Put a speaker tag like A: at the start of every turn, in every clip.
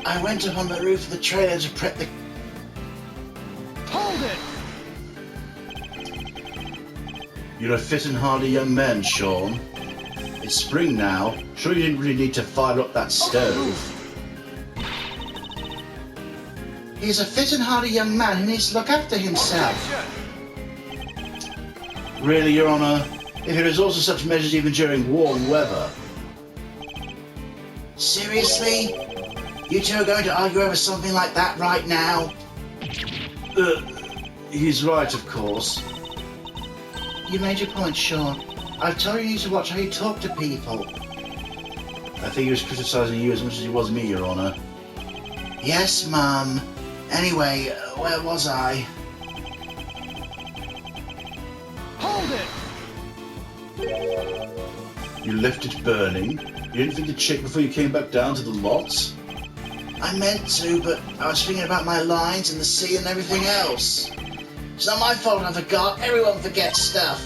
A: I went up on the roof of the trailer to prep the...
B: Hold it!
A: You're a fit and hardy young man, Sean. It's spring now. Sure you didn't really need to fire up that stove. He's a fit and hardy young man who needs to look after himself. Really, Your Honour? If he resorts to such measures even during warm weather. Seriously? You two are going to argue over something like that right now? He's right, of course. You made your point, Sean. I've told you to watch how you talk to people. I think he was criticising you as much as he was me, Your Honour. Yes, Mum. Anyway, where was I?
B: Hold it!
A: You left it burning? You didn't think to check before you came back down to the lot? I meant to, but I was thinking about my lines and the sea and everything else. It's not my fault I forgot. Everyone forgets stuff.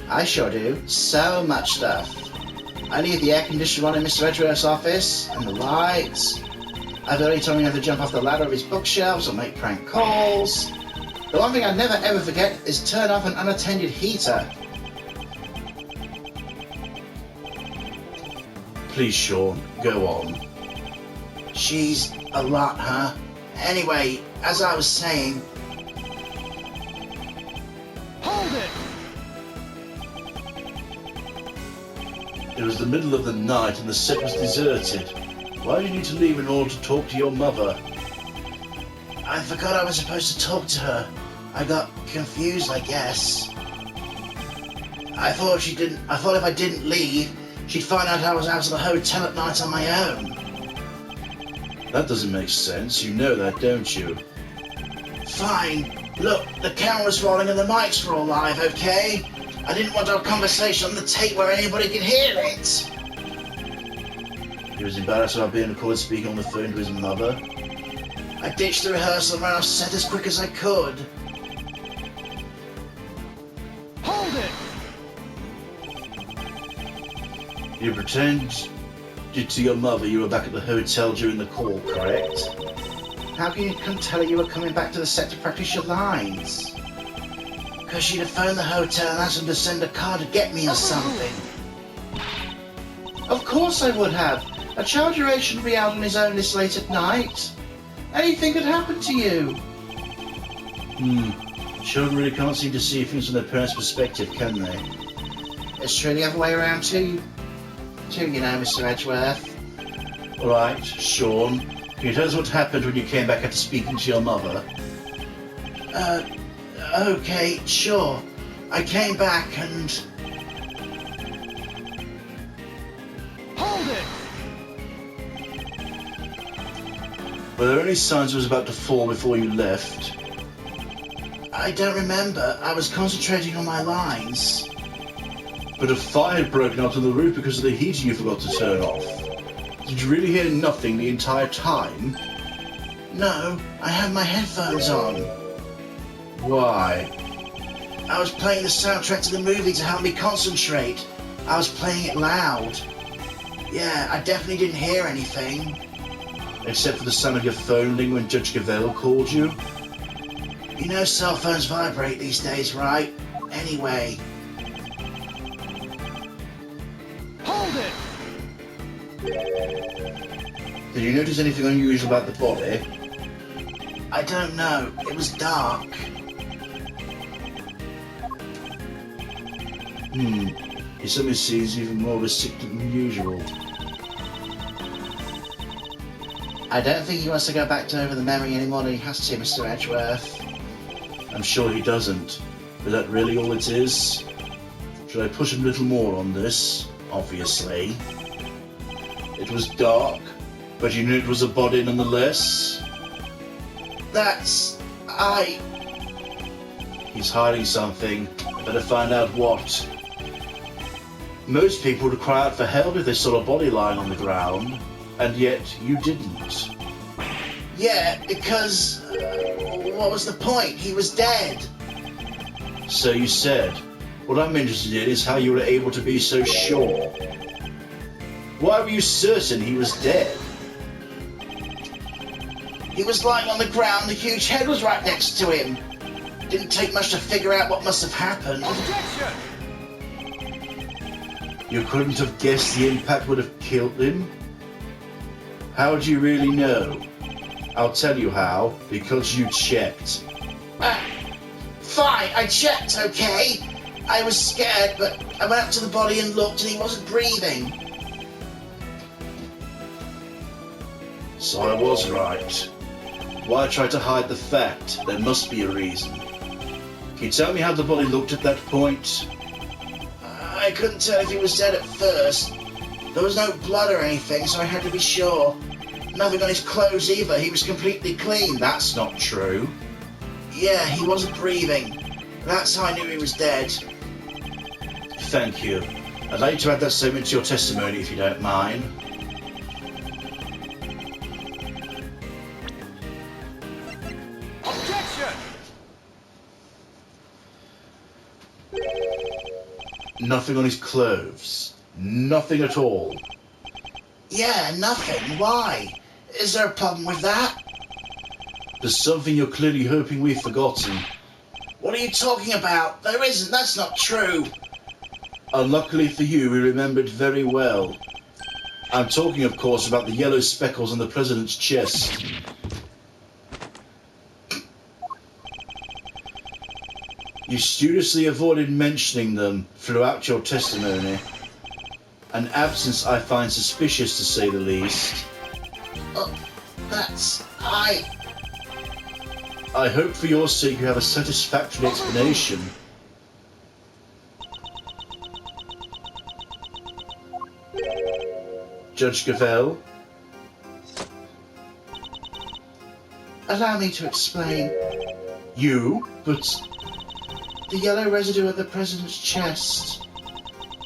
A: I sure do. So much stuff. I need the air conditioner on in Mr. Edgeworth's office, and the lights. I've already told me not to jump off the ladder of his bookshelves or make prank calls. The one thing I never ever forget is turn off an unattended heater. Please, Sean, go on. She's a lot, huh? Anyway, as I was saying...
B: Hold it!
A: It was the middle of the night and the set was deserted. Why did you need to leave in order to talk to your mother? I forgot I was supposed to talk to her. I got confused, I guess. I thought if I didn't leave, she'd find out I was out of the hotel at night on my own. That doesn't make sense. You know that, don't you? Fine. Look, the camera's rolling and the mics are all live, okay? I didn't want our conversation on the tape where anybody could hear it. He was embarrassed about being recorded speaking on the phone to his mother. I ditched the rehearsal and ran off set as quick as I could.
B: Hold it!
A: You pretended to your mother you were back at the hotel during the call, correct? How can you tell her you were coming back to the set to practice your lines? Because she'd have phoned the hotel and asked them to send a car to get me or something. Of course I would have. A child your age shouldn't be out on his own this late at night. Anything could happen to you. Children really can't seem to see things from their parents' perspective, can they? It's true the other way around too, you know, Mr. Edgeworth. Alright, Sean, can you tell us what happened when you came back after speaking to your mother? Okay, sure. I came back and...
B: Hold it!
A: Were there any signs it was about to fall before you left? I don't remember. I was concentrating on my lines. But a fire had broken out on the roof because of the heating you forgot to turn off. Did you really hear nothing the entire time? No, I had my headphones on. Why? I was playing the soundtrack to the movie to help me concentrate. I was playing it loud. Yeah, I definitely didn't hear anything. Except for the sound of your phone ring when Judge Gavelle called you? You know cell phones vibrate these days, right? Anyway.
B: Hold it!
A: Did you notice anything unusual about the body? I don't know. It was dark. He suddenly seems even more restricted than usual. I don't think he wants to go back to over the memory any more than he has to, Mr. Edgeworth. I'm sure he doesn't. Is that really all it is? Should I push him a little more on this? Obviously. It was dark, but you knew it was a body nonetheless? He's hiding something. Better find out what. Most people would cry out for help if they saw a body lying on the ground, and yet you didn't. Yeah, because... what was the point? He was dead. So you said. What I'm interested in is how you were able to be so sure. Why were you certain he was dead? He was lying on the ground, the huge head was right next to him. Didn't take much to figure out what must have happened.
B: Objection!
A: You couldn't have guessed the impact would have killed him? How do you really know? I'll tell you how, because you checked. Fine, I checked, okay? I was scared, but I went up to the body and looked and he wasn't breathing. So I was right. Why try to hide the fact? There must be a reason. Can you tell me how the body looked at that point? I couldn't tell if he was dead at first. There was no blood or anything, so I had to be sure. Nothing on his clothes either. He was completely clean. That's not true. Yeah, he wasn't breathing. That's how I knew he was dead. Thank you. I'd like to add that statement to your testimony if you don't mind.
B: Objection!
A: Nothing on his clothes. Nothing at all. Yeah, nothing. Why? Is there a problem with that? There's something you're clearly hoping we've forgotten. What are you talking about? There isn't. That's not true. Unluckily for you, we remembered very well. I'm talking, of course, about the yellow speckles on the president's chest. You studiously avoided mentioning them throughout your testimony. An absence I find suspicious, to say the least. I hope for your sake you have a satisfactory explanation. Judge Gavelle? Allow me to explain. You? But... the yellow residue on the president's chest.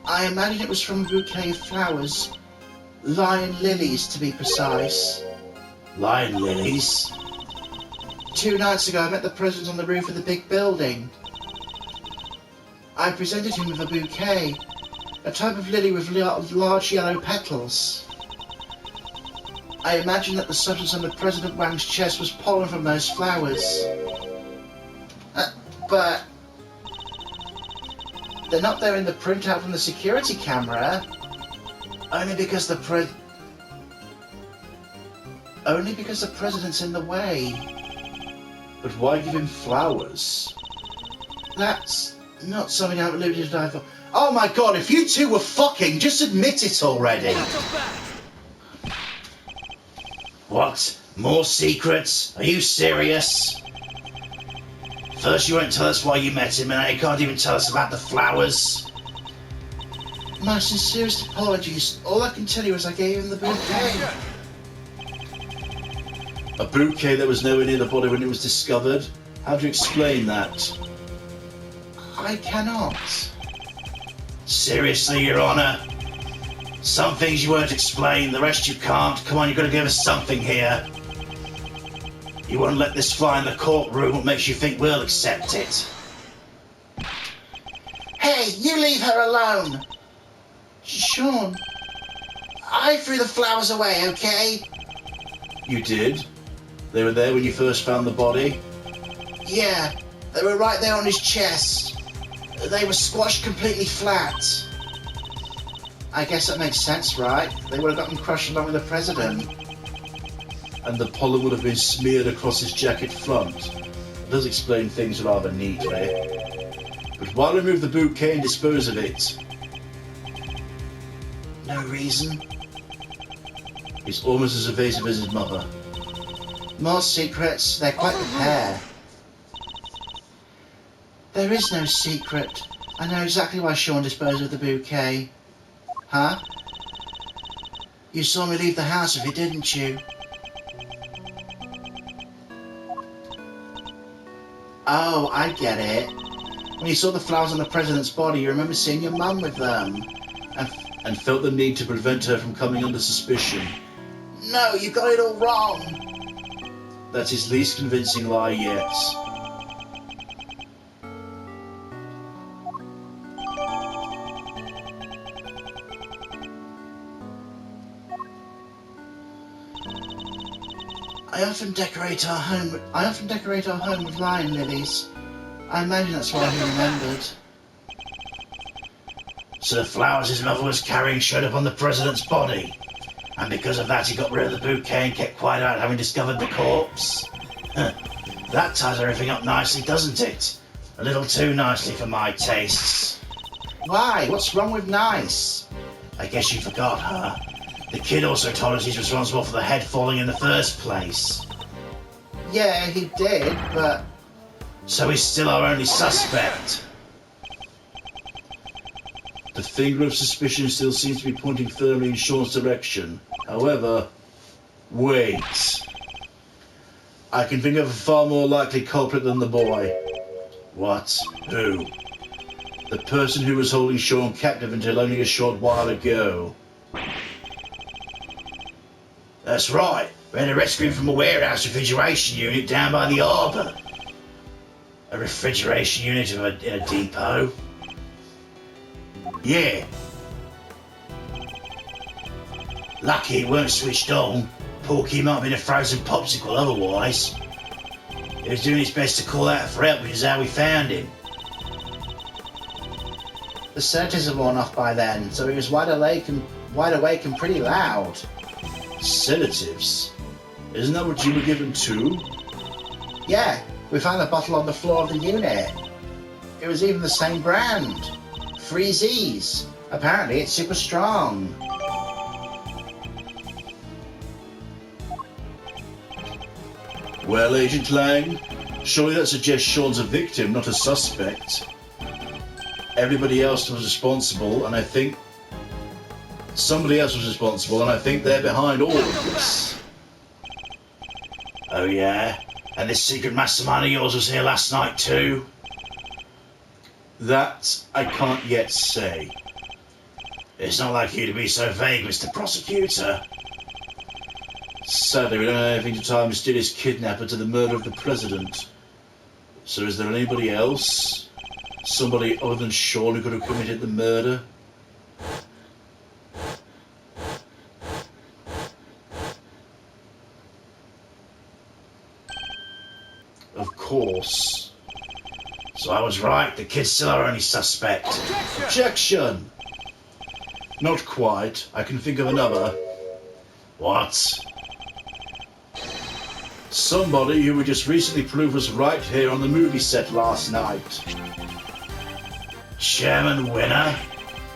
A: I imagine it was from a bouquet of flowers. Lion lilies, to be precise. Lion lilies? 2 nights ago, I met the president on the roof of the big building. I presented him with a bouquet, a type of lily with large yellow petals. I imagine that the substance on the President Wang's chest was pollen from those flowers. But they're not there in the printout from the security camera. Only because the president's in the way. But why give him flowers? That's not something I've alluded to either. Oh my god, if you two were fucking, just admit it already! What? More secrets? Are you serious? First you won't tell us why you met him, and now you can't even tell us about the flowers. My sincerest apologies. All I can tell you is I gave him the bouquet. A bouquet that was nowhere near the body when it was discovered? How do you explain that? I cannot. Seriously, Your Honor? Some things you won't explain, the rest you can't. Come on, you've got to give us something here. You won't let this fly in the courtroom. What makes you think we'll accept it? Hey, you leave her alone! Sean, I threw the flowers away, okay? You did? They were there when you first found the body? Yeah, they were right there on his chest. They were squashed completely flat. I guess that makes sense, right? They would have gotten crushed along with the president. And the pollen would have been smeared across his jacket front. It does explain things rather neatly. But why remove the bouquet and dispose of it? No reason. He's almost as evasive as his mother. More secrets, they're quite the pair. There is no secret. I know exactly why Sean disposed of the bouquet. Huh? You saw me leave the house with it, didn't you? Oh, I get it. When you saw the flowers on the president's body, you remember seeing your mum with them. And felt the need to prevent her from coming under suspicion. No, you got it all wrong. That's his least convincing lie yet. I often decorate our home with lion lilies. I imagine that's why he remembered. So the flowers his mother was carrying showed up on the president's body, and because of that he got rid of the bouquet and kept quiet about having discovered the corpse. That ties everything up nicely, doesn't it? A little too nicely for my tastes. Why? What's wrong with nice? I guess you forgot, huh? The kid also told us he's responsible for the head falling in the first place. Yeah, he did, but... So he's still our only suspect. The finger of suspicion still seems to be pointing firmly in Sean's direction. However, wait. I can think of a far more likely culprit than the boy. What? Who? The person who was holding Sean captive until only a short while ago. That's right. We had to rescue him from a warehouse refrigeration unit down by the harbour. A refrigeration unit in a depot? Yeah. Lucky it weren't switched on. Porky might have been a frozen popsicle otherwise. He was doing his best to call out for help, which is how we found him. The sedatives had worn off by then, so he was wide awake and pretty loud. Sedatives? Isn't that what you were given too? Yeah, we found the bottle on the floor of the unit. It was even the same brand. 3Z's. Apparently it's super strong. Well, Agent Lang, surely that suggests Sean's a victim, not a suspect. Everybody else was responsible, and I think... Somebody else was responsible, and I think they're behind all of this. Oh yeah? And this secret mastermind of yours was here last night too? That I can't yet say. It's not like you to be so vague, Mr. Prosecutor. Sadly, we don't have anything to tie a mysterious kidnapper to the murder of the president. So is there anybody else? Somebody other than Sean who could have committed the murder? Of course. So I was right, the kid's still our only suspect. Objection! Not quite. I can think of another. What? Somebody who we just recently proved was right here on the movie set last night. Chairman Winner?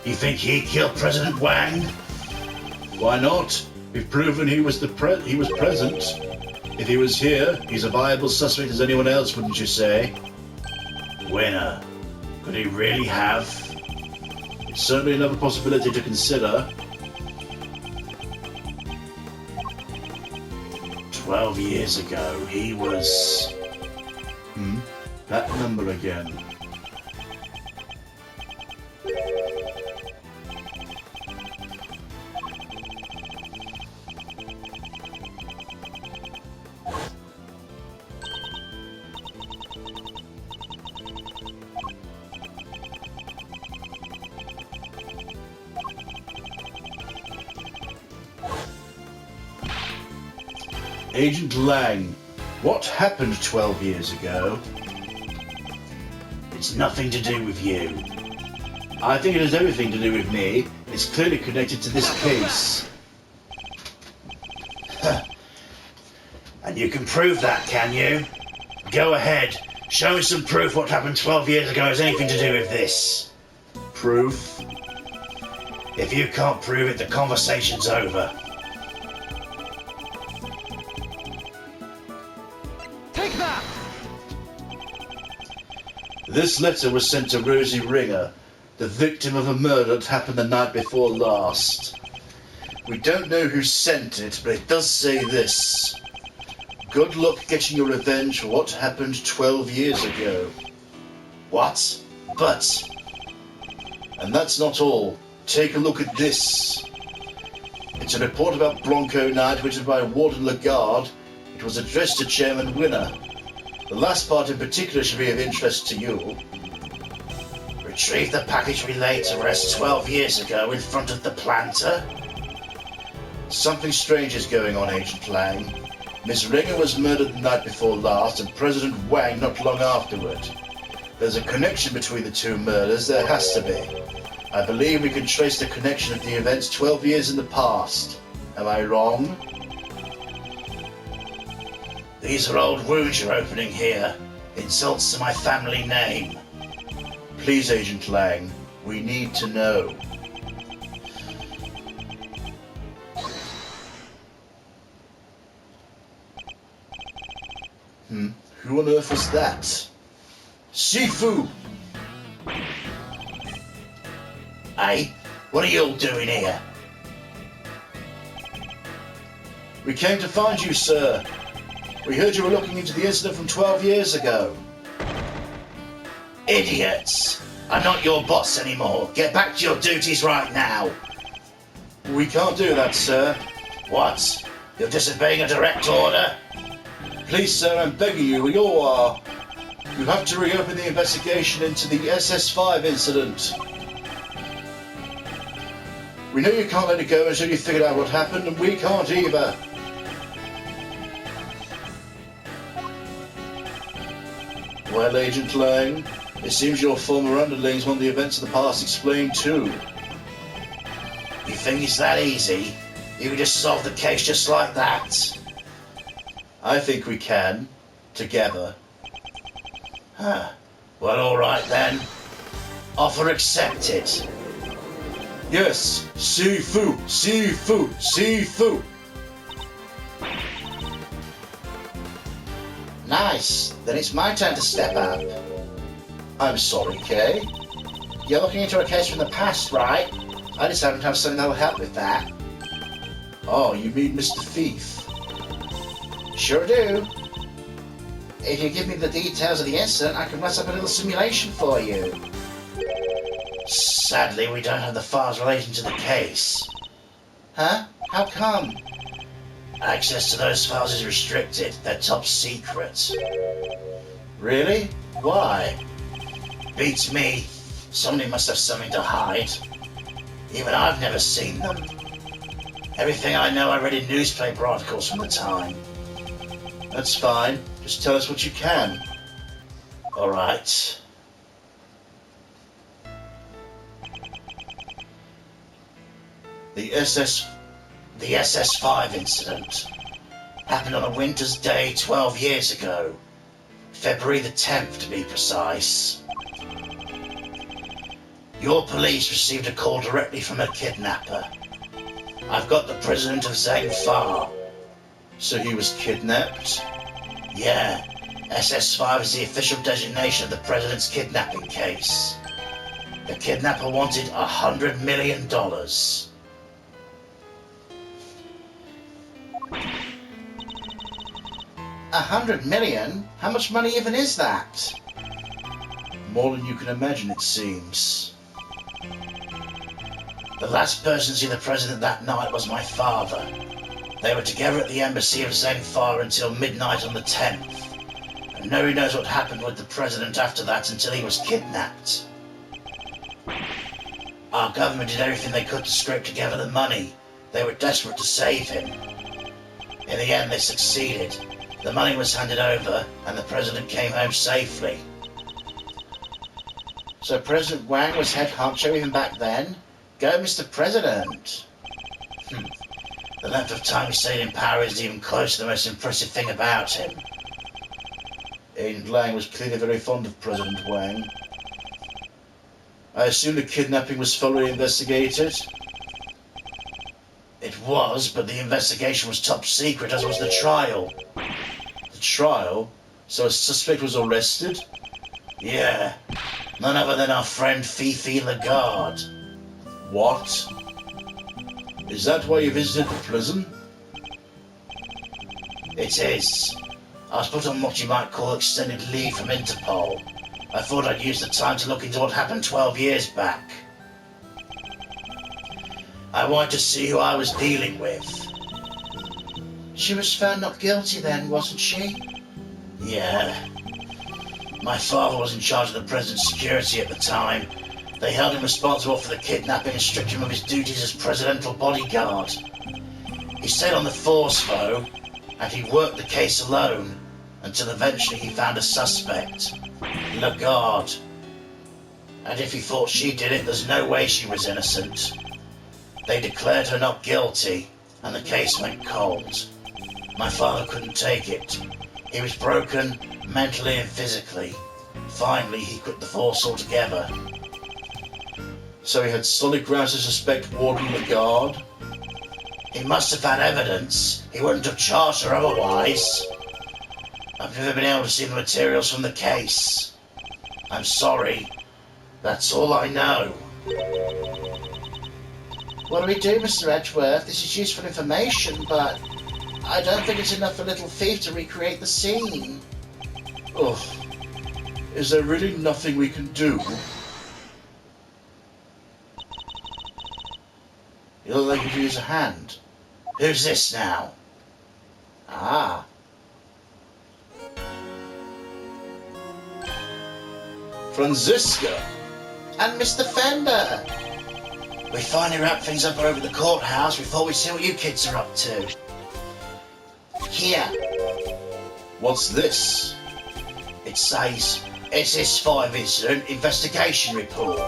A: You think he killed President Wang? Why not? We've proven he was present. If he was here, he's a viable suspect as anyone else, wouldn't you say? Winner. Could he really have? It's certainly another possibility to consider. 12 years ago, he was... That number again. Agent Lang, what happened 12 years ago? It's nothing to do with you. I think it has everything to do with me. It's clearly connected to this case. And you can prove that, can you? Go ahead. Show me some proof what happened 12 years ago has anything to do with this. Proof? If you can't prove it, the conversation's over. This letter was sent to Rosie Ringer, the victim of a murder that happened the night before last. We don't know who sent it, but it does say this. Good luck getting your revenge for what happened 12 years ago. What? But... And that's not all. Take a look at this. It's a report about Bronco Night written by Warden Lagarde. It was addressed to Chairman Winner. The last part in particular should be of interest to you. Retrieve the package relayed to arrest 12 years ago in front of the planter. Something strange is going on, Agent Lang. Miss Ringer was murdered the night before last, and President Wang not long afterward. There's a connection between the two murders, there has to be. I believe we can trace the connection of the events 12 years in the past. Am I wrong? These are old wounds you're opening here. Insults to my family name. Please, Agent Lang, we need to know. Who on earth was that? Shifu! Hey, what are you all doing here? We came to find you, sir. We heard you were looking into the incident from 12 years ago. Idiots! I'm not your boss anymore. Get back to your duties right now. We can't do that, sir. What? You're disobeying a direct order? Please, sir, I'm begging you, you have to reopen the investigation into the SS5 incident. We know you can't let it go until you figured out what happened, and we can't either. Well, Agent Lang, it seems your former underlings want the events of the past explained too. You think it's that easy? You can just solve the case just like that? I think we can. Together. Huh. Well, alright then. Offer accepted. Yes, Shifu, Shifu, Shifu. Nice. Then it's my turn to step up. I'm sorry, Kay. You're looking into a case from the past, right? I just happen to have something that'll help with that. Oh, you mean Mr. Thief? Sure do. If you give me the details of the incident, I can mess up a little simulation for you. Sadly, we don't have the files relating to the case. Huh? How come? Access to those files is restricted. They're top secret. Really? Why? Beats me. Somebody must have something to hide. Even I've never seen them. Everything I know I read in newspaper articles from the time. That's fine. Just tell us what you can. Alright. The SS5 incident happened on a winter's day 12 years ago. February the 10th, to be precise. Your police received a call directly from a kidnapper. I've got the president of Zhang Fa. So he was kidnapped? Yeah. SS5 is the official designation of the president's kidnapping case. The kidnapper wanted $100 million. $100 million? How much money even is that? More than you can imagine, it seems. The last person to see the president that night was my father. They were together at the embassy of Zhang Fa until midnight on the 10th. And nobody knows what happened with the president after that until he was kidnapped. Our government did everything they could to scrape together the money. They were desperate to save him. In the end, they succeeded. The money was handed over, and the president came home safely. So President Wang was head honcho even back then? Go, Mr. President! The length of time he stayed in power isn't even close to the most impressive thing about him. Agent Lang was clearly very fond of President Wang. I assume the kidnapping was thoroughly investigated? It was, but the investigation was top secret, as was the trial. The trial? So a suspect was arrested? Yeah. None other than our friend Fifi Lagarde. What? Is that why you visited the prison? It is. I was put on what you might call extended leave from Interpol. I thought I'd use the time to look into what happened 12 years back. I wanted to see who I was dealing with. She was found not guilty then, wasn't she? Yeah. My father was in charge of the president's security at the time. They held him responsible for the kidnapping and stripped him of his duties as presidential bodyguard. He stayed on the force, though, and he worked the case alone until eventually he found a suspect, Lagarde. And if he thought she did it, there's no way she was innocent. They declared her not guilty, and the case went cold. My father couldn't take it. He was broken mentally and physically. Finally, he quit the force altogether. So he had solid grounds to suspect Warden Lagarde? He must have had evidence. He wouldn't have charged her otherwise. I've never been able to see the materials from the case. I'm sorry. That's all I know. What do we do, Mr. Edgeworth? This is useful information, but I don't think it's enough for Little Thief to recreate the scene. Oh, is there really nothing we can do? You look like you could use a hand. Who's this now? Ah. Franziska! And Mr. Fender! We finally wrapped things up over the courthouse. We thought we'd see what you kids are up to. Here. What's this? It says SS5 Incident Investigation Report.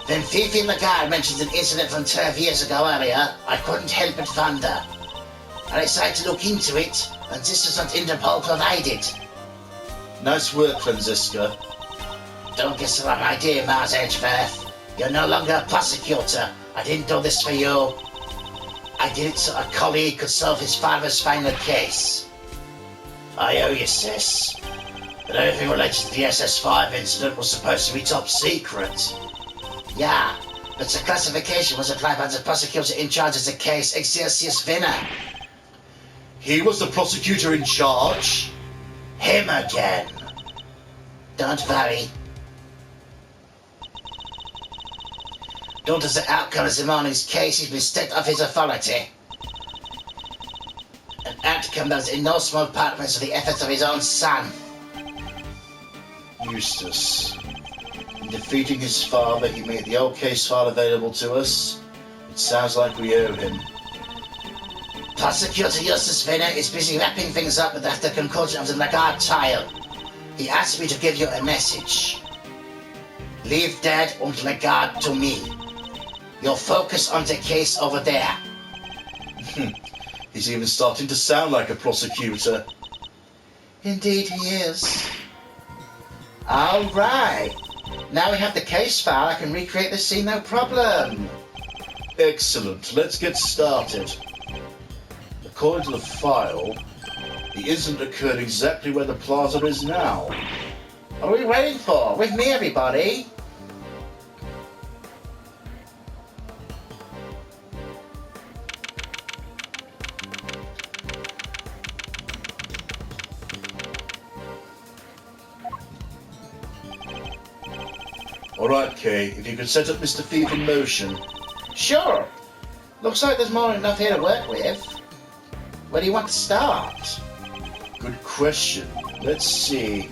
A: When Fifi Lagarde mentioned an incident from 12 years ago earlier, I couldn't help but wonder. I decided to look into it, and this is what Interpol provided. Nice work, Franziska. Don't get the wrong idea, Mars Edgeworth. You're no longer a prosecutor. I didn't do this for you. I did it so a colleague could solve his father's final case. I owe you, sis. But everything related to the SS5 incident was supposed to be top secret. Yeah, but the classification was applied by the prosecutor in charge of the case, Exercius Winner. He was the prosecutor in charge? Him again. Don't worry. Due to the outcome of the morning's case, he's been stripped of his authority. An outcome that was in no small part thanks to the efforts of his own son. Eustace. In defeating his father, he made the old case file available to us. It sounds like we owe him. Prosecutor Eustace Winner is busy wrapping things up after the conclusion of the Lagarde trial. He asked me to give you a message. Leave Dad and Lagarde to me. You'll focus on the case over there. He's even starting to sound like a prosecutor. Indeed he is. All right. Now we have the case file, I can recreate the scene no problem. Excellent. Let's get started. According to the file, the incident occurred exactly where the plaza is now. What are we waiting for? With me, everybody. Alright, Kay, if you could set up Mr. Thief in motion. Sure. Looks like there's more than enough here to work with. Where do you want to start? Good question. Let's see.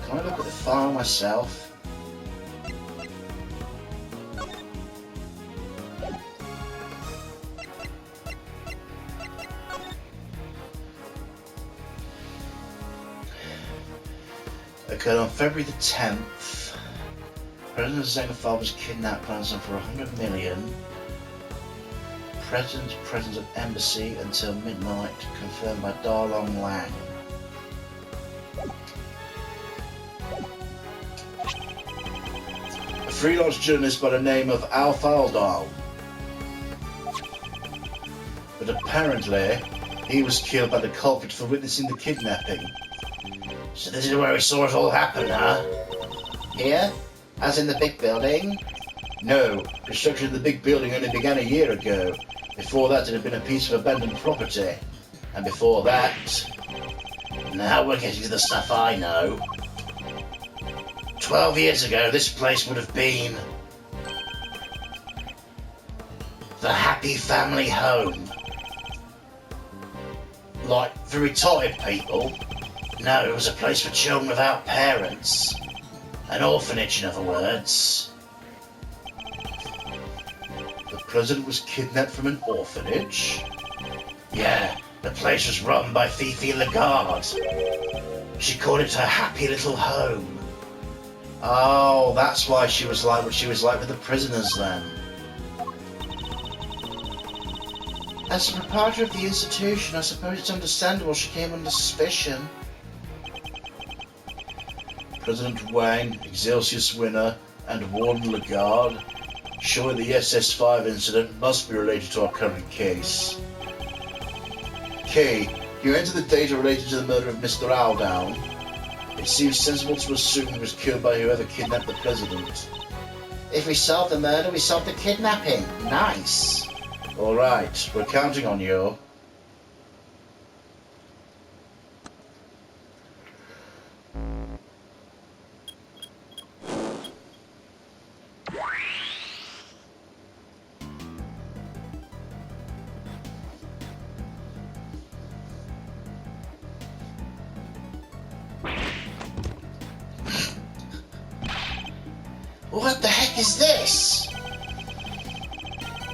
A: Can I look at the file myself? Occurred on February the 10th. President Xenophon was kidnapped, ransom for 100 million. Present at embassy until midnight, confirmed by Darlong Lang. A freelance journalist by the name of Al Faldal. But apparently, he was killed by the culprit for witnessing the kidnapping. So this is where we saw it all happen, huh? Here? As in the big building? No, construction of the big building only began a year ago. Before that, it had been a piece of abandoned property. And before that... Now we're getting to the stuff I know. 12 years ago, this place would have been... the Happy Family Home. Like, for retired people. No, it was a place for children without parents. An orphanage, in other words. president was kidnapped from an orphanage? Yeah, the place was run by Fifi Lagarde. She called it her happy little home. Oh, that's why she was like what she was like with the prisoners then. As a proprietor of the institution, I suppose it's understandable she came under suspicion. President Wang, Excelsius winner, and Warden Lagarde. Surely the SS5 incident must be related to our current case. K, you enter the data related to the murder of Mr. Aldown. It seems sensible to assume he was killed by whoever kidnapped the president. If we solve the murder, we solve the kidnapping. Nice. Alright, we're counting on you. What the heck is this?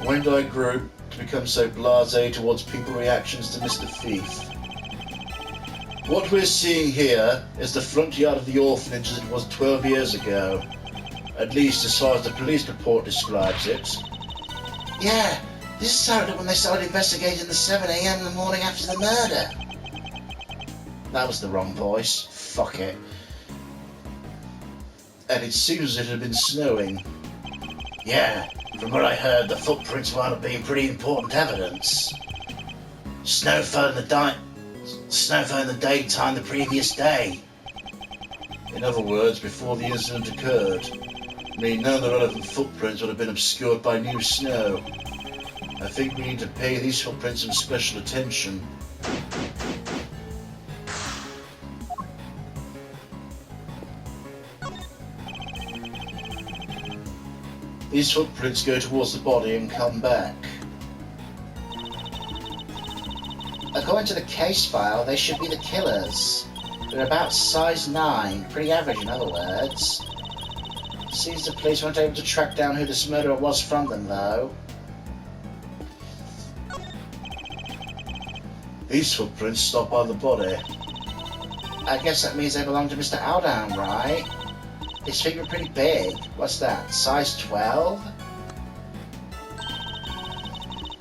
A: When did I grow to become so blasé towards people's reactions to Mr. Thief? What we're seeing here is the front yard of the orphanage as it was 12 years ago. At least as far as the police report describes it. Yeah, this is how it looked when they started investigating the 7 AM in the morning after the murder. That was the wrong voice. Fuck it. And it seems as if it had been snowing. Yeah, from what I heard, the footprints wound up being pretty important evidence. Snow fell in the daytime the previous day. In other words, before the incident occurred. I mean, none of the relevant footprints would have been obscured by new snow. I think we need to pay these footprints some special attention. These footprints go towards the body and come back. According to the case file, they should be the killers. They're about size 9, pretty average in other words. Seems the police weren't able to track down who this murderer was from them, though. These footprints stop by the body. I guess that means they belong to Mr. Aldown, right? His feet were pretty big. What's that? Size 12?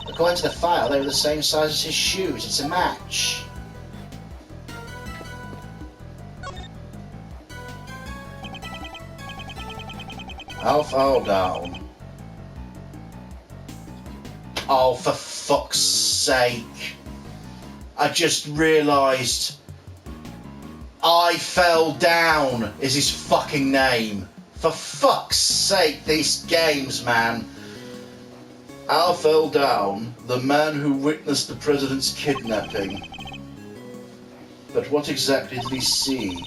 A: According to the file, they were the same size as his shoes. It's a match. Alf Aldown. Oh, for fuck's sake. I just realised I Fell Down is his fucking name. For fuck's sake, these games, man. Al fell down, the man who witnessed the president's kidnapping. But what exactly did he see?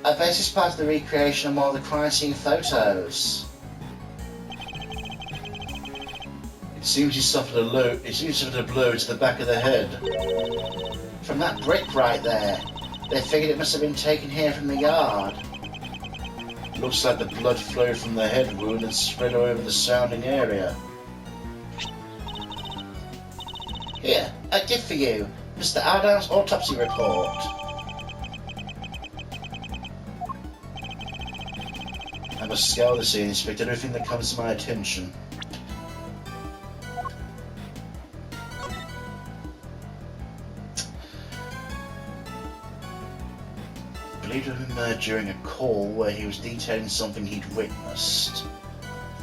A: I bet it's part of the recreation of more of the crime scene photos. It seems he suffered a blow to the back of the head. From that brick right there. They figured it must have been taken here from the yard. Looks like the blood flowed from the head wound and spread over the surrounding area. Here, a gift for you. Mr. Aldown's autopsy report. I must scour the scene and inspect everything that comes to my attention. Believed to have emerged during a call where he was detailing something he'd witnessed.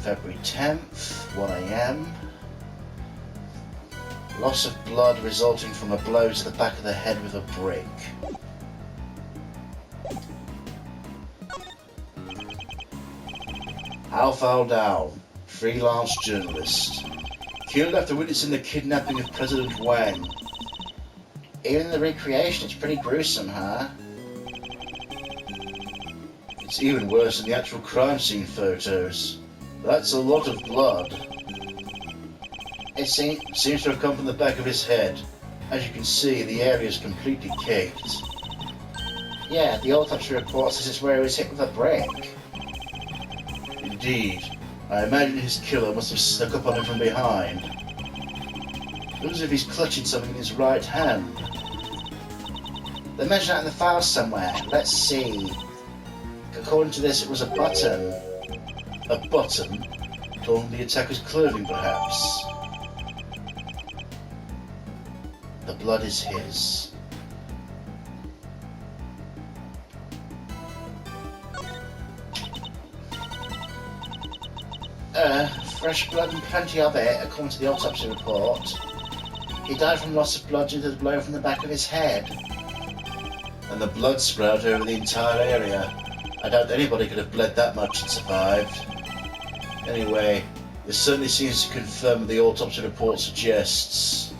A: February 10th, 1 AM. Loss of blood resulting from a blow to the back of the head with a brick. Alf Aldown, freelance journalist. Killed after witnessing the kidnapping of President Wang. Even in the recreation, it's pretty gruesome, huh? It's even worse than the actual crime scene photos. That's a lot of blood. It seems to have come from the back of his head. As you can see, the area is completely caked. Yeah, the autopsy report says it's where he was hit with a brick. Indeed. I imagine his killer must have snuck up on him from behind. Looks as if he's clutching something in his right hand.
C: They mentioned that in the file somewhere. Let's see. According to this, it was a button.
A: A button? Torn from the attacker's clothing, perhaps? The blood is his.
C: Fresh blood and plenty of it, according to the autopsy report. He died from loss of blood due to the blow from the back of his head.
A: And the blood sprout over the entire area. I doubt anybody could have bled that much and survived. Anyway, this certainly seems to confirm what the autopsy report suggests.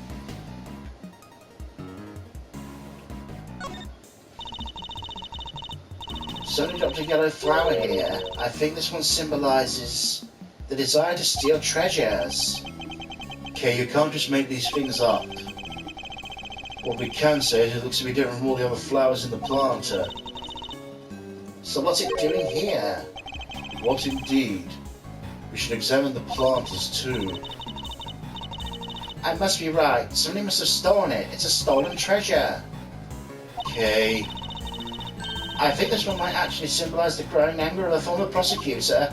C: Somebody dropped a yellow flower here. I think this one symbolises the desire to steal treasures.
A: Okay, you can't just make these things up. What we can say is it looks to be different from all the other flowers in the planter.
C: So what's it doing here?
A: What indeed? We should examine the planters too.
C: I must be right. Somebody must have stolen it. It's a stolen treasure.
A: Okay.
C: I think this one might actually symbolise the growing anger of a former prosecutor.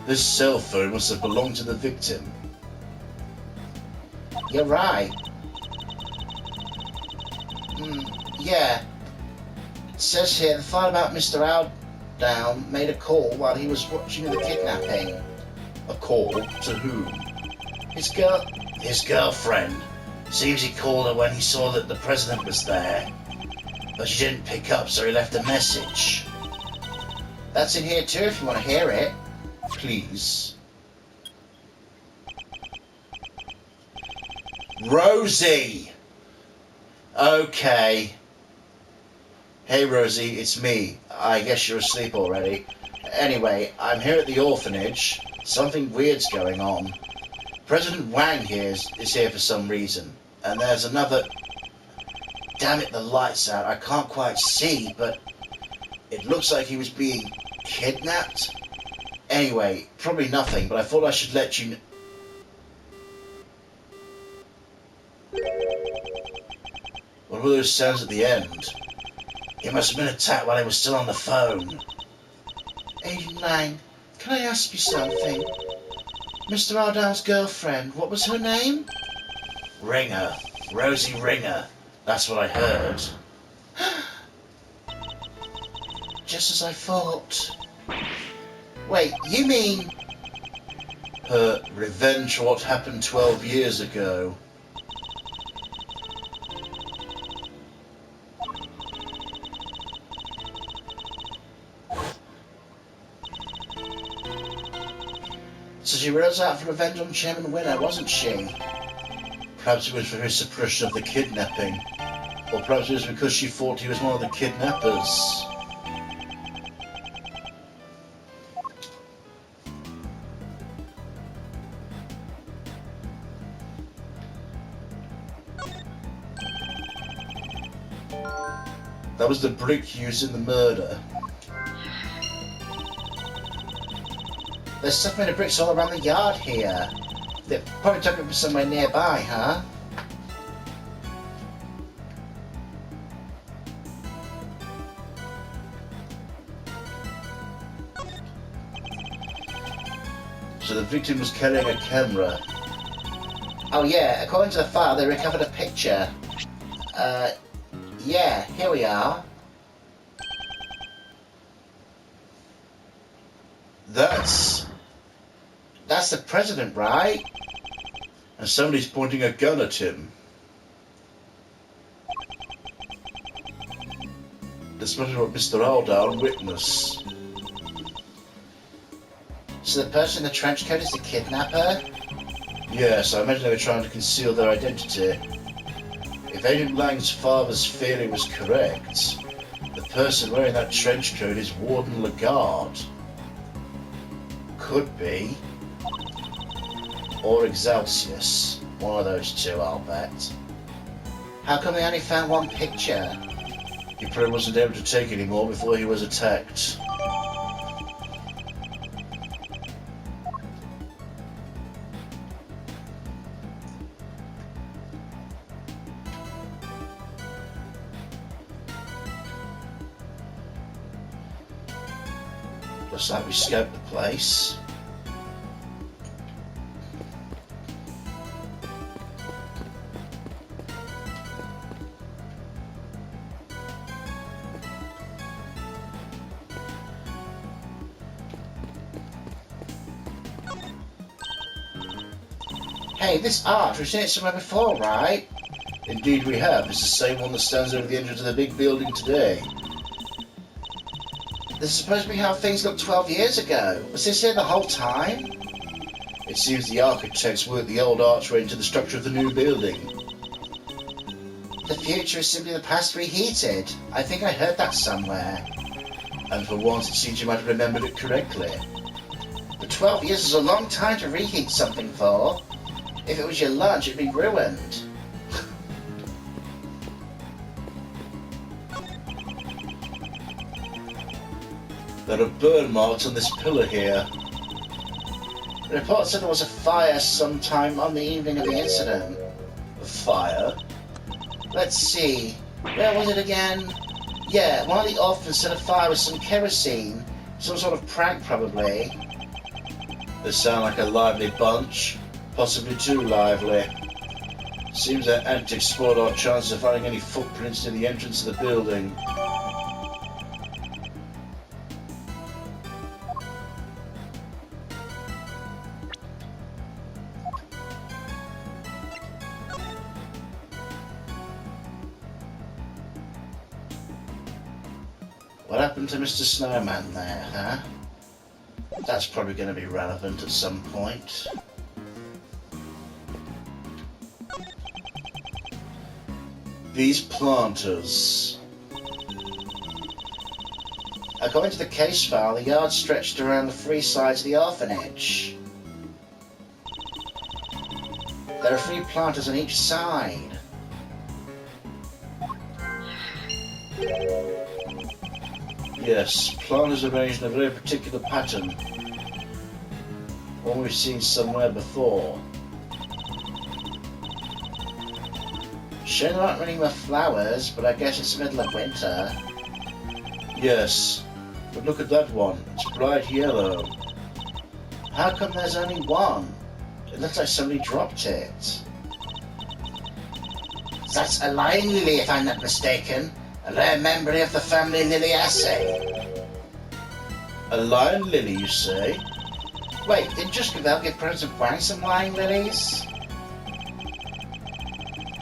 A: This cell phone must have belonged to the victim.
C: You're right. Yeah. It says here the file about Mr. Aldown made a call while he was watching the kidnapping.
A: A call? To whom?
C: His girlfriend. Seems he called her when he saw that the president was there. But she didn't pick up, so he left a message. That's in here too if you want to hear it.
A: Please. Rosie! Okay. Hey Rosie, it's me. I guess you're asleep already. Anyway, I'm here at the orphanage. Something weird's going on. President Wang here is here for some reason. And there's another... Damn it, the light's out. I can't quite see, but it looks like he was being kidnapped. Anyway, probably nothing, but I thought I should let you know. What were those sounds at the end? He must have been attacked while he was still on the phone.
C: Agent Lang, can I ask you something? Mr. Aldown's girlfriend, what was her name?
A: Ringer. Rosie Ringer. That's what I heard.
C: Just as I thought. Wait, you mean...
A: Her revenge for what happened 12 years ago.
C: So she was out for revenge on Chairman Winner, wasn't she?
A: Perhaps it was for his suppression of the kidnapping. Or perhaps it was because she thought he was one of the kidnappers. That was the brick used in the murder.
C: There's stuff made of bricks all around the yard here. They probably took it from somewhere nearby, huh?
A: So the victim was carrying a camera.
C: Oh yeah, according to the file, they recovered a picture. Yeah, here we are. That's the president, right?
A: And somebody's pointing a gun at him. This must be what Mr. Aldown witnessed.
C: So the person in the trench coat is the kidnapper?
A: Yes, I imagine they were trying to conceal their identity. If Agent Lang's father's theory was correct, the person wearing that trench coat is Warden Lagarde. Could be. Or Excelsius. One of those two, I'll bet.
C: How come they only found one picture?
A: He probably wasn't able to take any more before he was attacked. Looks like we scoped the place.
C: Hey, this arch, we've seen it somewhere before, right?
A: Indeed we have. It's the same one that stands over the entrance of the big building today.
C: This is supposed to be how things looked 12 years ago. Was this here the whole time?
A: It seems the architects worked the old archway into the structure of the new building.
C: The future is simply the past reheated. I think I heard that somewhere.
A: And for once it seems you might have remembered it correctly.
C: But 12 years is a long time to reheat something for. If it was your lunch, it'd be ruined.
A: There are burn marks on this pillar here.
C: The report said there was a fire sometime on the evening of the incident.
A: A fire?
C: Let's see. Where was it again? Yeah, one of the orphans set a fire with some kerosene. Some sort of prank, probably.
A: They sound like a lively bunch. Possibly too lively. Seems their antics spoiled our chances of finding any footprints near the entrance of the building.
C: What happened to Mr. Snowman there, huh? That's probably going to be relevant at some point.
A: These planters.
C: According to the case file, the yard stretched around the three sides of the orphanage. There are 3 planters on each side.
A: Yes, planters arranged in a very particular pattern. One we've seen somewhere before.
C: Sure, there aren't really more flowers, but I guess it's the middle of winter.
A: Yes, but look at that one. It's bright yellow.
C: How come there's only one? It looks like somebody dropped it. That's a lion lily, if I'm not mistaken. A rare member of the family Liliaceae.
A: A lion lily, you say?
C: Wait, didn't Juscabel give Prince of Wang some lion lilies?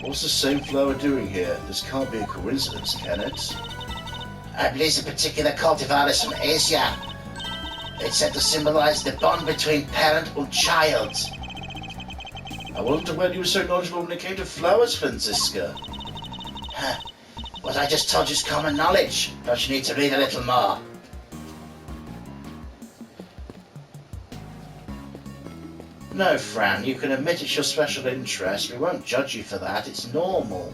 A: What's the same flower doing here? This can't be a coincidence, can it?
C: I believe it's a particular cultivaris from Asia. It's said to symbolize the bond between parent and child.
A: I wasn't aware you were so knowledgeable when it came to flowers, Franziska.
C: Huh. What I just told you is common knowledge. Don't you need to read a little more? No, Fran, you can admit it's your special interest. We won't judge you for that. It's normal.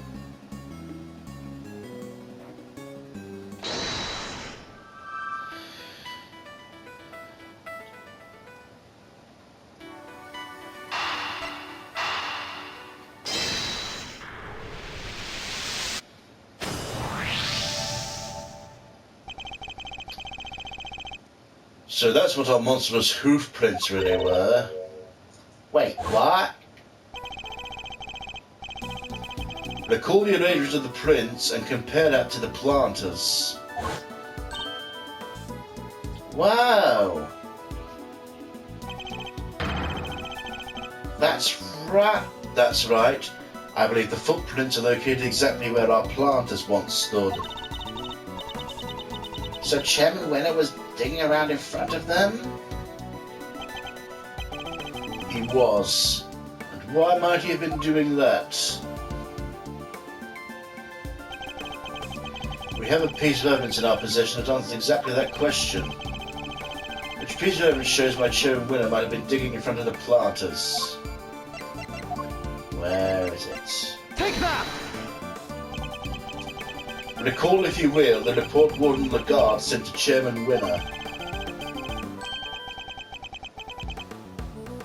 A: So that's what our monstrous hoof prints really were.
C: Wait, what?
A: Recall the arrangement of the prints and compare that to the planters.
C: Whoa! That's right.
A: That's right. I believe the footprints are located exactly where our planters once stood.
C: So Chairman Winner was digging around in front of them?
A: He was. And why might he have been doing that? We have a piece of evidence in our possession that answers exactly that question. Which piece of evidence shows my Chairman Winner might have been digging in front of the planters? Where is it?
B: Take that!
A: Recall, if you will, the report Warden Lagarde sent to Chairman Winner.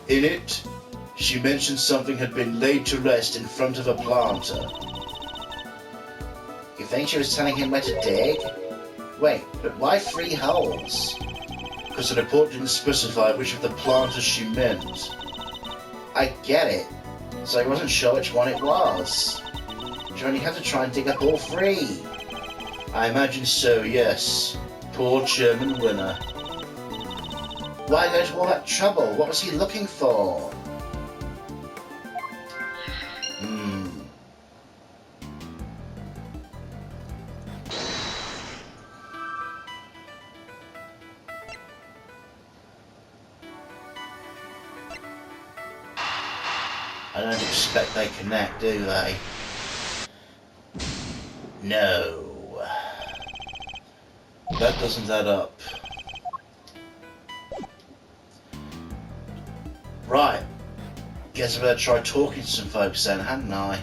A: In it, she mentioned something had been laid to rest in front of a planter.
C: You think she was telling him where to dig? Wait, but why 3 holes?
A: Because the report didn't specify which of the planters she meant.
C: I get it. So he wasn't sure which one it was. She only had to try and dig up all 3.
A: I imagine so, yes. Poor Chairman Winner.
C: Why go to all that trouble? What was he looking for?
A: I don't expect they connect, do they? No. That doesn't add up. Right. Guess I better try talking to some folks then, hadn't I?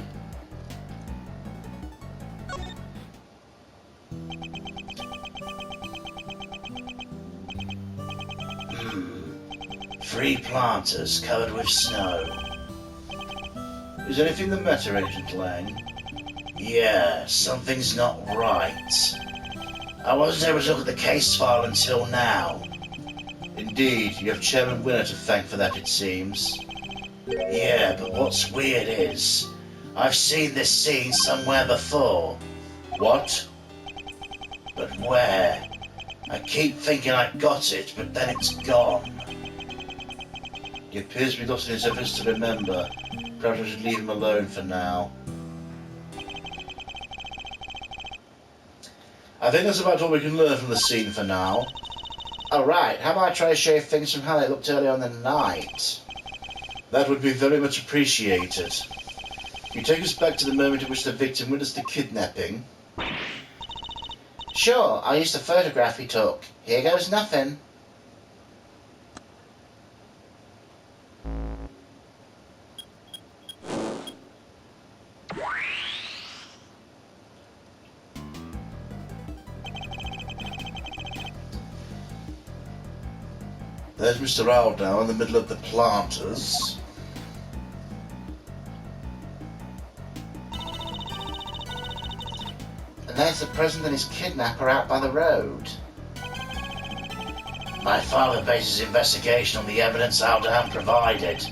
C: Three planters covered with snow.
A: Is anything the matter, Agent Lang?
C: Yeah, something's not right. I wasn't able to look at the case file until now.
A: Indeed, you have Chairman Winner to thank for that, it seems.
C: Yeah, but what's weird is, I've seen this scene somewhere before.
A: What?
C: But where? I keep thinking I got it, but then it's gone.
A: He appears to be lost in his efforts to remember. Perhaps I should leave him alone for now. I think that's about all we can learn from the scene for now.
C: Alright, how about I try to show you things from how they looked earlier on in the night?
A: That would be very much appreciated. Can you take us back to the moment at which the victim witnessed the kidnapping?
C: Sure, I'll use the photograph he took. Here goes nothing.
A: There's Mr. Owl now in the middle of the planters.
C: And there's the president and his kidnapper out by the road. My father bases his investigation on the evidence Aldan provided.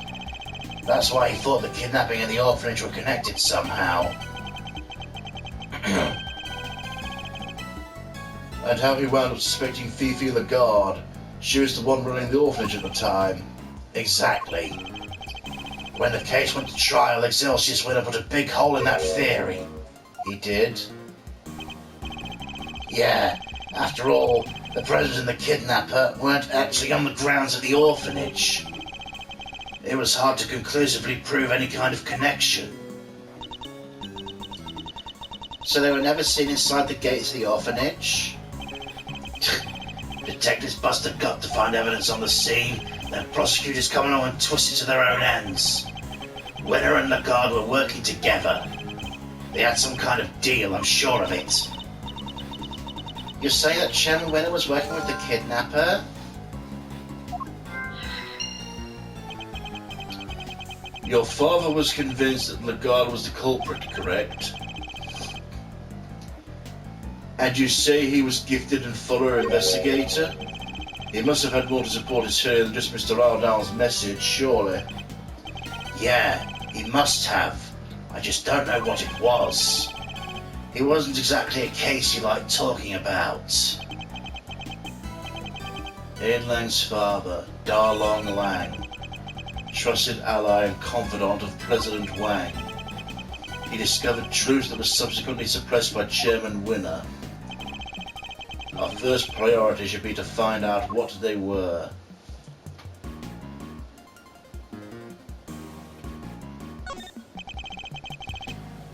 C: That's why he thought the kidnapping and the orphanage were connected somehow.
A: And how he wound up suspecting Fifi Lagarde. She was the one running the orphanage at the time.
C: Exactly. When the case went to trial, Excelsius Winner put a big hole in that theory.
A: He did?
C: Yeah, after all, the president and the kidnapper weren't actually on the grounds of the orphanage. It was hard to conclusively prove any kind of connection. So they were never seen inside the gates of the orphanage? Detectives busted gut to find evidence on the scene, then prosecutors come along and twist it to their own ends. Winner and Lagarde were working together. They had some kind of deal, I'm sure of it. You're saying that Chairman Winner was working with the kidnapper?
A: Your father was convinced that Lagarde was the culprit, correct? And you say he was gifted and thorough investigator? He must have had more to support his theory than just Mr. Ardal's message, surely.
C: Yeah, he must have. I just don't know what it was. It wasn't exactly a case he liked talking about.
A: Ian Lang's father, Darlong Lang, trusted ally and confidant of President Wang. He discovered truths that were subsequently suppressed by Chairman Winner. Our first priority should be to find out what they were.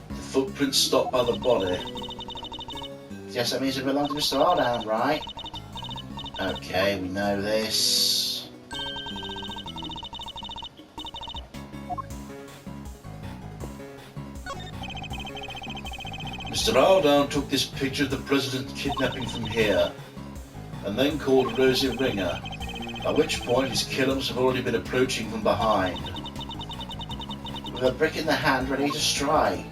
A: The footprints stopped by the body.
C: Guess that means it belonged to Mr. Ardown, right? Okay, we know this.
A: Mr. Aldown took this picture of the president kidnapping from here, and then called Rosie Ringer, at which point his killer must have already been approaching from behind.
C: With a brick in the hand ready to strike.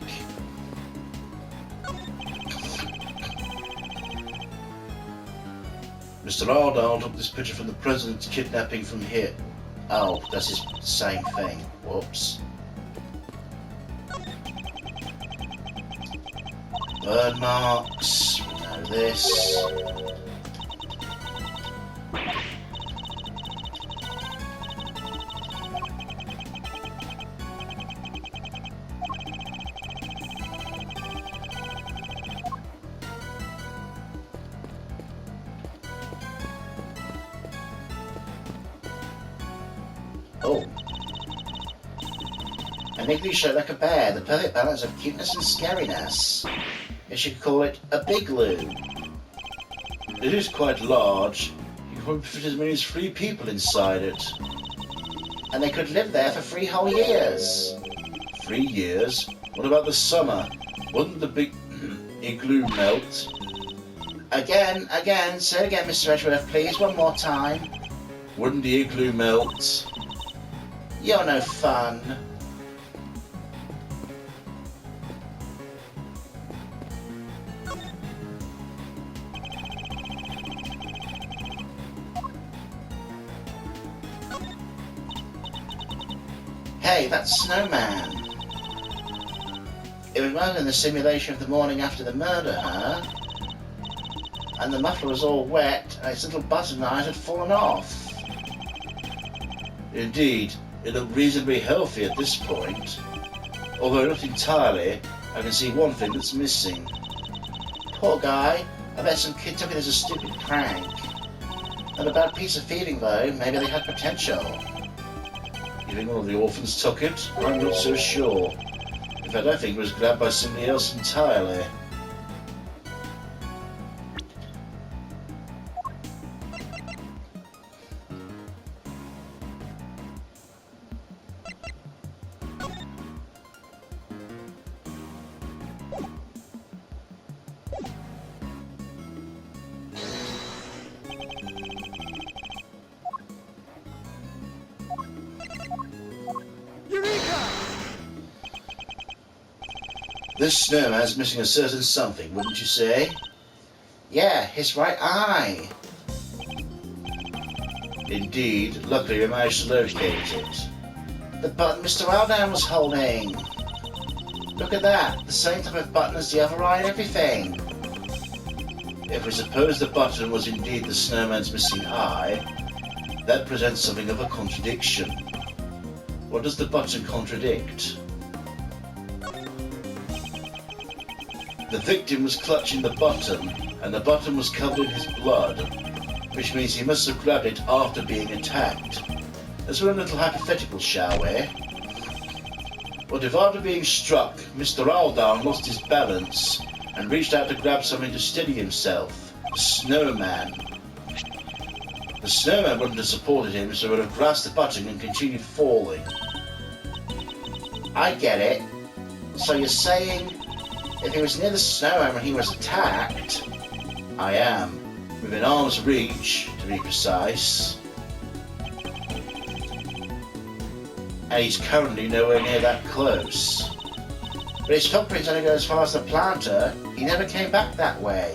A: Mr. Aldown took this picture from the president's kidnapping from here.
C: Oh, that's the same thing. Whoops. Burn marks. We know this. Oh. An igloo shaped like a bear, the perfect balance of cuteness and scariness. You should call it a bigloo.
A: It is quite large. You could probably fit as many as 3 people inside it.
C: And they could live there for 3 whole years.
A: 3 years? What about the summer? Wouldn't the big igloo melt?
C: Again, say it again, Mr. Edgeworth, please, one more time.
A: Wouldn't the igloo melt?
C: You're no fun. Hey, that's Snowman. It was murdered in the simulation of the morning after the murder, huh? And the muffler was all wet, and its little button eyes had fallen off.
A: Indeed, it looked reasonably healthy at this point. Although not entirely, I can see one thing that's missing.
C: Poor guy. I bet some kid took it as a stupid prank. Not a bad piece of feeding, though. Maybe they had potential.
A: You think one of the orphans took it? I'm not so sure. In fact, I think it was grabbed by somebody else entirely.
B: Eureka!
A: This snowman's missing a certain something, wouldn't you say?
C: Yeah, his right eye.
A: Indeed, luckily we managed to locate it.
C: The button Mr. Aldown was holding. Look at that. The same type of button as the other eye and everything.
A: If we suppose the button was indeed the snowman's missing eye, that presents something of a contradiction. What does the button contradict? The victim was clutching the button, and the button was covered in his blood, which means he must have grabbed it after being attacked. Let's run a little hypothetical, shall we? What if after being struck, Mr. Aldown lost his balance and reached out to grab something to steady himself? The snowman. The snowman wouldn't have supported him, so would have grasped the button and continued falling.
C: I get it. So you're saying if he was near the snowman when he was attacked?
A: I am. Within arm's reach, to be precise. And he's currently nowhere near that close.
C: But his footprints only go as far as the planter. He never came back that way.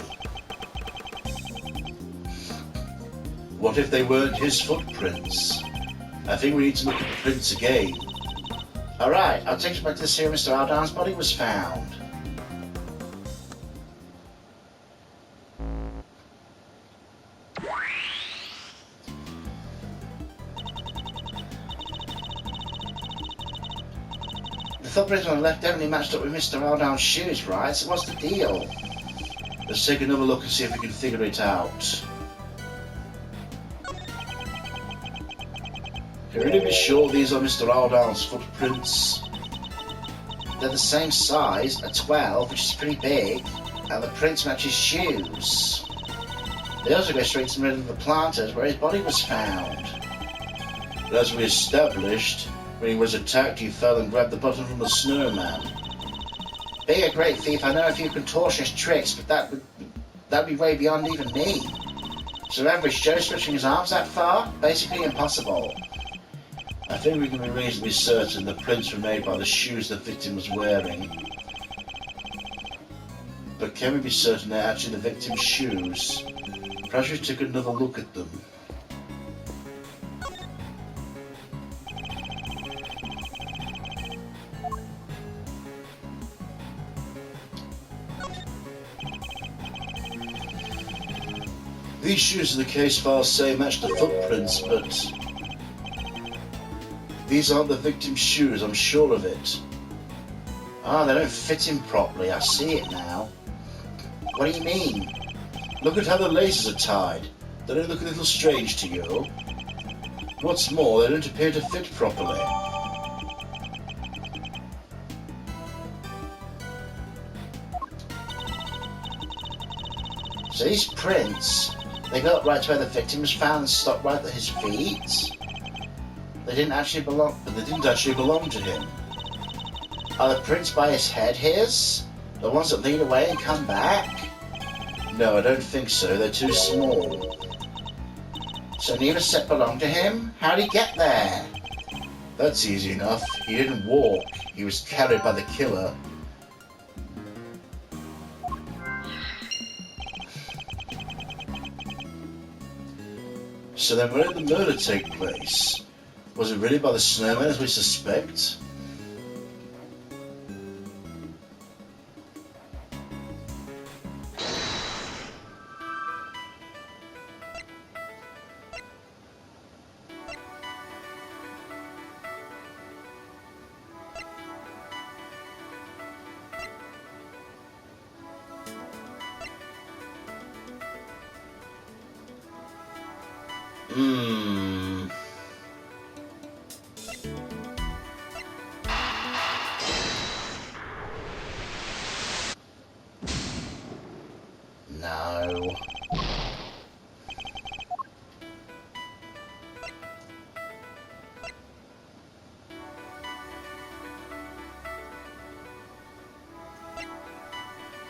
A: What if they weren't his footprints? I think we need to look at the prints again.
C: Alright, I'll take you back to the scene where Mr. Aldown's body was found. The footprints on the left definitely matched up with Mr. Aldown's shoes, right? So what's the deal?
A: Let's take another look and see if we can figure it out. Can you really be sure these are Mr. Aldown's footprints?
C: They're the same size, a 12, which is pretty big, and the prints match his shoes. They also go straight to the middle of the planters where his body was found.
A: But as we established, when he was attacked, he fell and grabbed the button from the snowman.
C: Being a great thief, I know a few contortionist tricks, but that'd be way beyond even me. So remember, is Joe stretching his arms that far? Basically impossible.
A: I think we can be reasonably certain the prints were made by the shoes the victim was wearing. But can we be certain they're actually the victim's shoes? Perhaps we took another look at them. These shoes in the case files say match the footprints, but these aren't the victim's shoes, I'm sure of it.
C: Ah, they don't fit him properly, I see it now. What do you mean?
A: Look at how the laces are tied. They don't look a little strange to you? What's more, they don't appear to fit properly.
C: So these prints, they go up right to where the victim was found and stop right at his feet? They didn't actually belong
A: to him.
C: Are the prints by his head his? The ones that lead away and come back?
A: No, I don't think so. They're too small.
C: So neither set belonged to him? How'd he get there?
A: That's easy enough. He didn't walk. He was carried by the killer. So then where did the murder take place? Was it really by the snowman as we suspect?
C: No.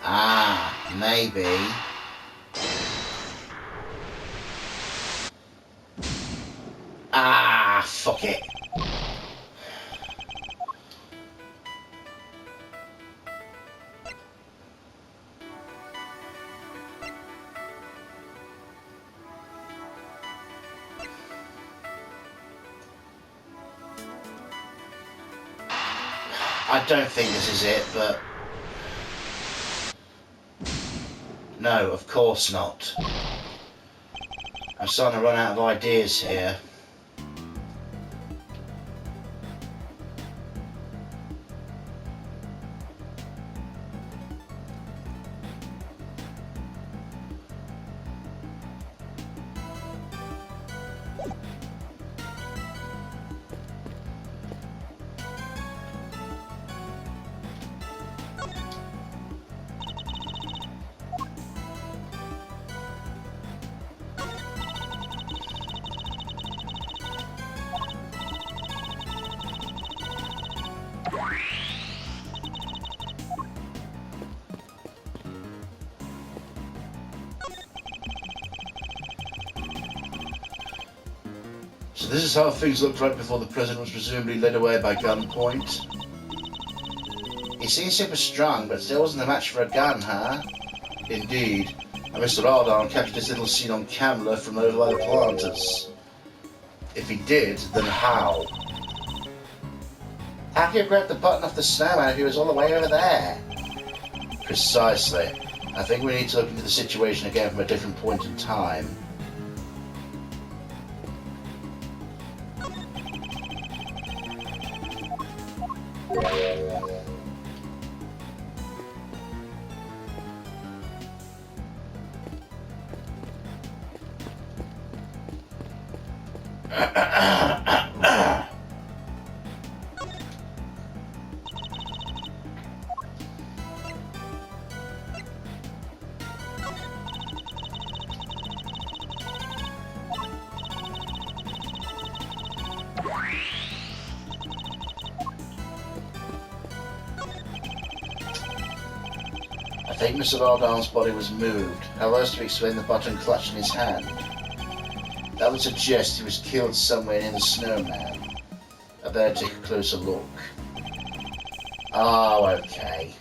C: Ah, maybe. Ah, fuck it. I don't think this is it, but... No, of course not. I'm starting to run out of ideas here.
A: So this is how things looked right before the president was presumably led away by gunpoint.
C: He seems super strong, but still wasn't a match for a gun, huh?
A: Indeed. And Mr. Ardon captured this little scene on camera from over by the planters. If he did, then how?
C: How could you grab the button off the snowman if he was all the way over there?
A: Precisely. I think we need to look into the situation again from a different point in time.
C: think Mr. Argyle's body was moved. How else do we explain the button clutched in his hand? That would suggest he was killed somewhere near the snowman. I better take a closer look. Oh, okay.